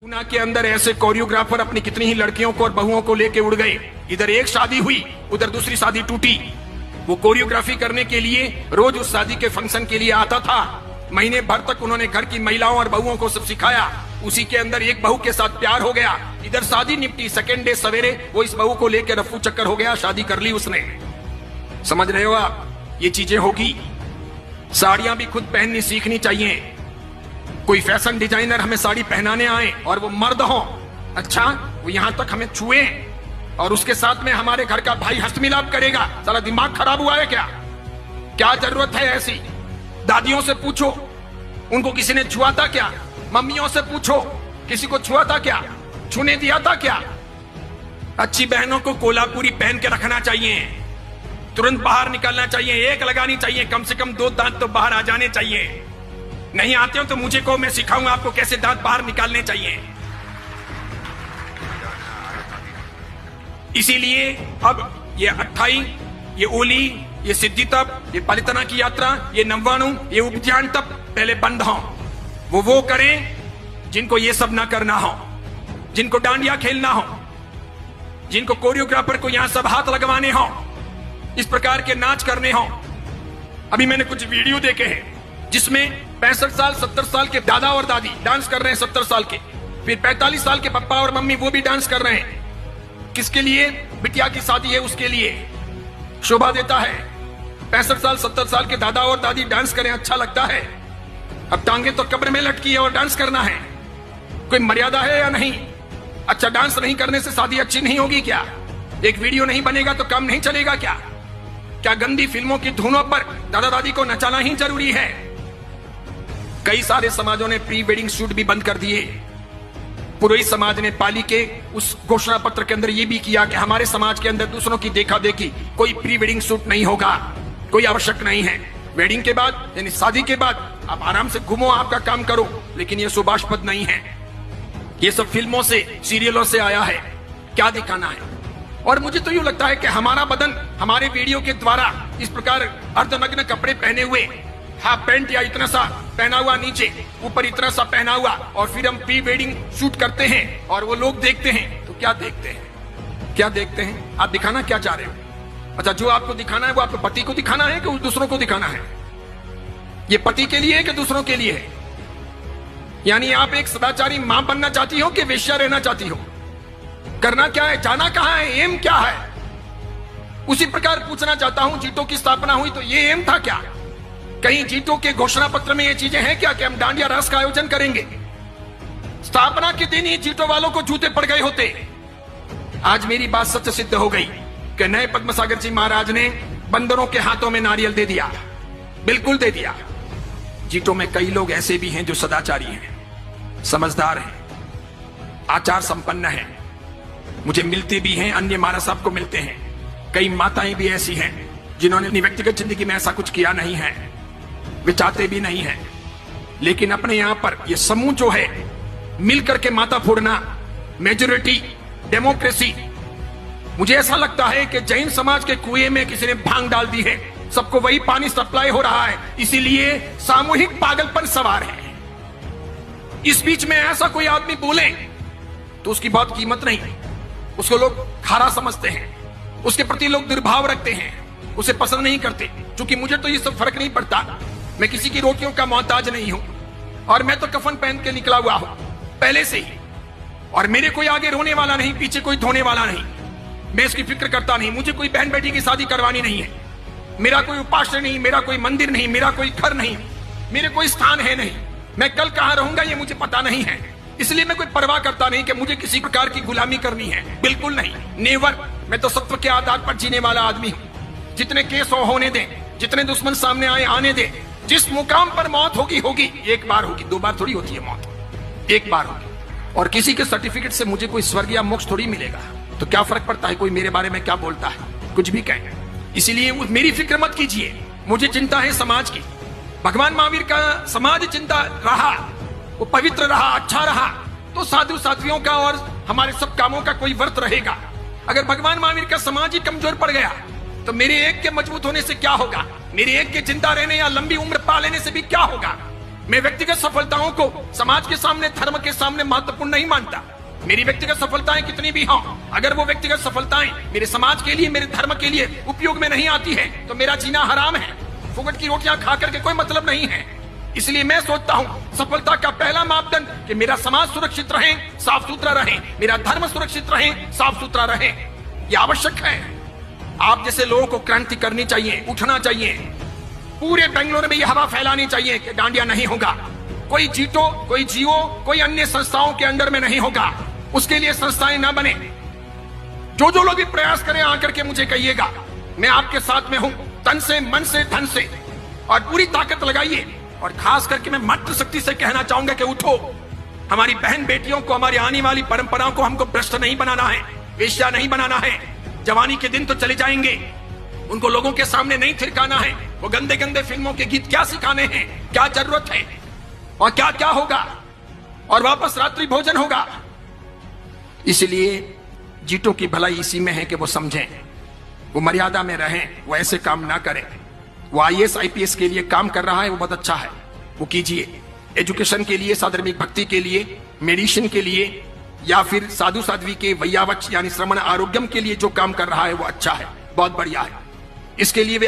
पूना के अंदर ऐसे कोरियोग्राफर अपनी कितनी ही लड़कियों को और बहुओं को लेके उड़ गए। इधर एक शादी हुई, उधर दूसरी शादी टूटी। वो कोरियोग्राफी करने के लिए रोज उस शादी के फंक्शन के लिए आता था। महीने भर तक उन्होंने घर की महिलाओं और बहुओं को सब सिखाया। उसी के अंदर एक बहू के साथ प्यार हो गया। इधर शादी निपटी, सेकेंड डे सवेरे वो इस बहू को लेकर रफू चक्कर हो गया, शादी कर ली उसने। समझ रहे हो आप? ये चीजें होगी। साड़ियां भी खुद पहननी सीखनी चाहिए। कोई फैशन डिजाइनर हमें साड़ी पहनाने आए और वो मर्द हो, अच्छा वो यहां तक हमें छुए और उसके साथ में हमारे घर का भाई हस्तमिलाप करेगा, साला दिमाग खराब हुआ है क्या? क्या जरूरत है ऐसी? दादियों से पूछो, उनको किसी ने छुआ था क्या? मम्मियों से पूछो, किसी को छुआ था क्या? छूने दिया था क्या? अच्छी बहनों को कोल्हापुरी पहन के रखना चाहिए, तुरंत बाहर निकलना चाहिए, एक लगानी चाहिए, कम से कम 2 दांत तो बाहर आ जाने चाहिए। नहीं आते हो तो मुझे को, मैं सिखाऊंगा आपको कैसे दांत बाहर निकालने चाहिए। इसीलिए अब ये अट्ठाई, ये ओली, ये सिद्धि तप, ये पलितना की यात्रा, ये नव्वाणु, ये उपध्यान तप पहले बंद हो। वो करें जिनको ये सब ना करना हो, जिनको डांडिया खेलना हो, जिनको कोरियोग्राफर को यहां सब हाथ लगवाने हो, इस प्रकार के नाच करने हो। अभी मैंने कुछ वीडियो देखे हैं जिसमें 65 साल 70 साल के दादा और दादी डांस कर रहे हैं, 70 साल के, फिर 45 साल के पापा और मम्मी वो भी डांस कर रहे हैं। किसके लिए? बिटिया की शादी है उसके लिए। शोभा देता है 65 साल 70 साल के दादा और दादी डांस करें, अच्छा लगता है। अब टांगे तो कब्र में लटकी है और डांस करना है, कोई मर्यादा है या नहीं? अच्छा, डांस नहीं करने से शादी अच्छी नहीं होगी क्या? एक वीडियो नहीं बनेगा तो काम नहीं चलेगा क्या? क्या गंदी फिल्मों की धुनों पर दादा दादी को नचाना ही जरूरी है? कई सारे समाजों ने प्री वेडिंग शूट भी बंद कर दिए। पुरोहित समाज ने पाली के उस घोषणा पत्र के अंदर यह भी किया कि हमारे समाज के अंदर दूसरों की देखा देखी कोई प्री वेडिंग शूट नहीं होगा, कोई आवश्यक नहीं है। वेडिंग के बाद यानी शादी के बाद आप आराम से घूमो, आपका काम करो, लेकिन यह शुभास्पद नहीं है। यह सब फिल्मों से, सीरियलों से आया है, क्या दिखाना है। और मुझे तो यूं लगता है कि हमारा बदन हमारे वीडियो के द्वारा इस प्रकार अर्धनग्न कपड़े पहने हुए, हाफ पैंट या इतना सा पहना हुआ, नीचे ऊपर इतना सा पहना हुआ, और फिर हम प्री वेडिंग शूट करते हैं और वो लोग देखते हैं तो क्या देखते हैं? क्या देखते हैं? आप दिखाना क्या चाह रहे हो? अच्छा, जो आपको दिखाना है वो आपके पति को दिखाना है कि दूसरों को दिखाना है? ये पति के लिए है कि दूसरों के लिए है? यानी आप एक सदाचारी मां बनना चाहती हो कि वेश्या रहना चाहती हो? करना क्या है? जाना कहां है? एम क्या है? उसी प्रकार पूछना चाहता हूं, जीटो की स्थापना हुई तो ये एम था क्या? कहीं जीटो के घोषणा पत्र में ये चीजें हैं क्या कि हम डांडिया रास का आयोजन करेंगे? स्थापना के दिन ही जीटो वालों को जूते पड़ गए होते। आज मेरी बात सच सिद्ध हो गई कि नए पद्मसागर जी महाराज ने बंदरों के हाथों में नारियल दे दिया, बिल्कुल दे दिया। जीटो में कई लोग ऐसे भी हैं जो सदाचारी हैं, समझदार हैं, आचार संपन्न हैं, मुझे मिलते भी हैं, अन्य महाराज साहब को मिलते हैं। कई माताएं भी ऐसी हैं जिन्होंने अपनी व्यक्तिगत जिंदगी में ऐसा कुछ किया नहीं है, वे चाहते भी नहीं है, लेकिन अपने यहां पर ये समूह जो है मिलकर के माथा फोड़ना, मेजोरिटी डेमोक्रेसी। मुझे ऐसा लगता है कि जैन समाज के कुएं में किसी ने भांग डाल दी है, सबको वही पानी सप्लाई हो रहा है, इसीलिए सामूहिक पागलपन सवार है। इस बीच में ऐसा कोई आदमी बोले तो उसकी बहुत कीमत नहीं, उसको लोग खारा समझते हैं, उसके प्रति लोग दुर्भाव रखते हैं, उसे पसंद नहीं करते। क्योंकि मुझे तो ये सब फर्क नहीं पड़ता, मैं किसी की रोटियों का मोहताज नहीं हूं, और मैं तो कफन पहन के निकला हुआ हूं पहले से ही, और मेरे कोई आगे रोने वाला नहीं, पीछे कोई धोने वाला नहीं, मैं इसकी फिक्र करता नहीं। मुझे कोई बहन बेटी की शादी करवानी नहीं है, मेरा कोई उपास्य नहीं, मेरा कोई मंदिर नहीं, मेरा कोई घर नहीं, मेरे कोई स्थान है नहीं, मैं कल कहां रहूंगा ये मुझे पता नहीं है, इसलिए मैं कोई परवाह करता नहीं कि मुझे किसी प्रकार की गुलामी करनी है, बिल्कुल नहीं, नेवर। मैं तो सत्व के आधार पर जीने वाला आदमी हूं। जितने केस होने दें, जितने दुश्मन सामने आए आने दें, जिस मुकाम पर मौत होगी होगी, एक बार होगी, 2 बार थोड़ी होती है मौत, एक बार होगी। और किसी के सर्टिफिकेट से मुझे कोई स्वर्ग या मोक्ष थोड़ी मिलेगा, तो क्या फर्क पड़ता है कोई मेरे बारे में क्या बोलता है, कुछ भी कहे। इसीलिए मेरी फिक्र मत कीजिए, मुझे चिंता है समाज की। भगवान महावीर का समाज चिंता रहा, वो पवित्र रहा, अच्छा रहा, तो साधु साध्वियों का और हमारे सब कामों का कोई वर्त रहेगा। अगर भगवान महावीर का समाज ही कमजोर पड़ गया तो मेरे एक के मजबूत होने से क्या होगा? मेरे एक के जिंदा रहने या लंबी उम्र पा लेने से भी क्या होगा? मैं व्यक्तिगत सफलताओं को समाज के सामने, धर्म के सामने महत्वपूर्ण नहीं मानता। मेरी व्यक्तिगत सफलताएं कितनी भी हों, अगर वो व्यक्तिगत सफलताएं मेरे समाज के लिए, मेरे धर्म के लिए उपयोग में नहीं आती है तो मेरा जीना हराम है। फुकट की रोटियां खा करके कोई मतलब नहीं है। इसलिए मैं सोचता हूं सफलता का पहला मापदंड कि मेरा समाज सुरक्षित रहे, साफ सुथरा रहे, मेरा धर्म सुरक्षित रहे, साफ सुथरा रहे। यह आवश्यक है। आप जैसे लोगों को क्रांति करनी चाहिए, उठना चाहिए। पूरे बेंगलुरु में यह हवा फैलानी चाहिए कि डांडिया नहीं होगा, कोई जीतो, कोई जियो, कोई अन्य संस्थाओं के अंडर में नहीं होगा। उसके लिए संस्थाएं ना बने। जो लोग भी प्रयास करें आकर के मुझे कहिएगा, मैं आपके साथ में हूं, तन से, मन से, धन से, और पूरी ताकत लगाइए। और खास करके मैं मातृ शक्ति से कहना चाहूंगा कि उठो। हमारी बहन बेटियों को, हमारी आने वाली परंपराओं को हमको भ्रष्ट नहीं बनाना है, वेश्या नहीं बनाना है। जवानी के दिन तो चले जाएंगे, उनको लोगों के सामने नहीं थिरकाना है। वो गंदे गंदे फिल्मों के गीत क्या सिखाने हैं, क्या जरूरत है, और क्या क्या होगा, और वापस रात्रि भोजन होगा। इसलिए जीतों की भलाई इसी में है कि वो समझें, वो मर्यादा में रहें, वो ऐसे काम ना करें। वो IAS IPS के लिए काम कर रहा है, वो बहुत अच्छा है, वो कीजिए। एजुकेशन के लिए, साधर्मिक भक्ति के लिए, मेडिसिन के लिए, या फिर साधु साध्वी के वैयावच यानी श्रवण आरोग्यम के लिए जो काम कर रहा है वो अच्छा है, बहुत बढ़िया है। इसके लिए वे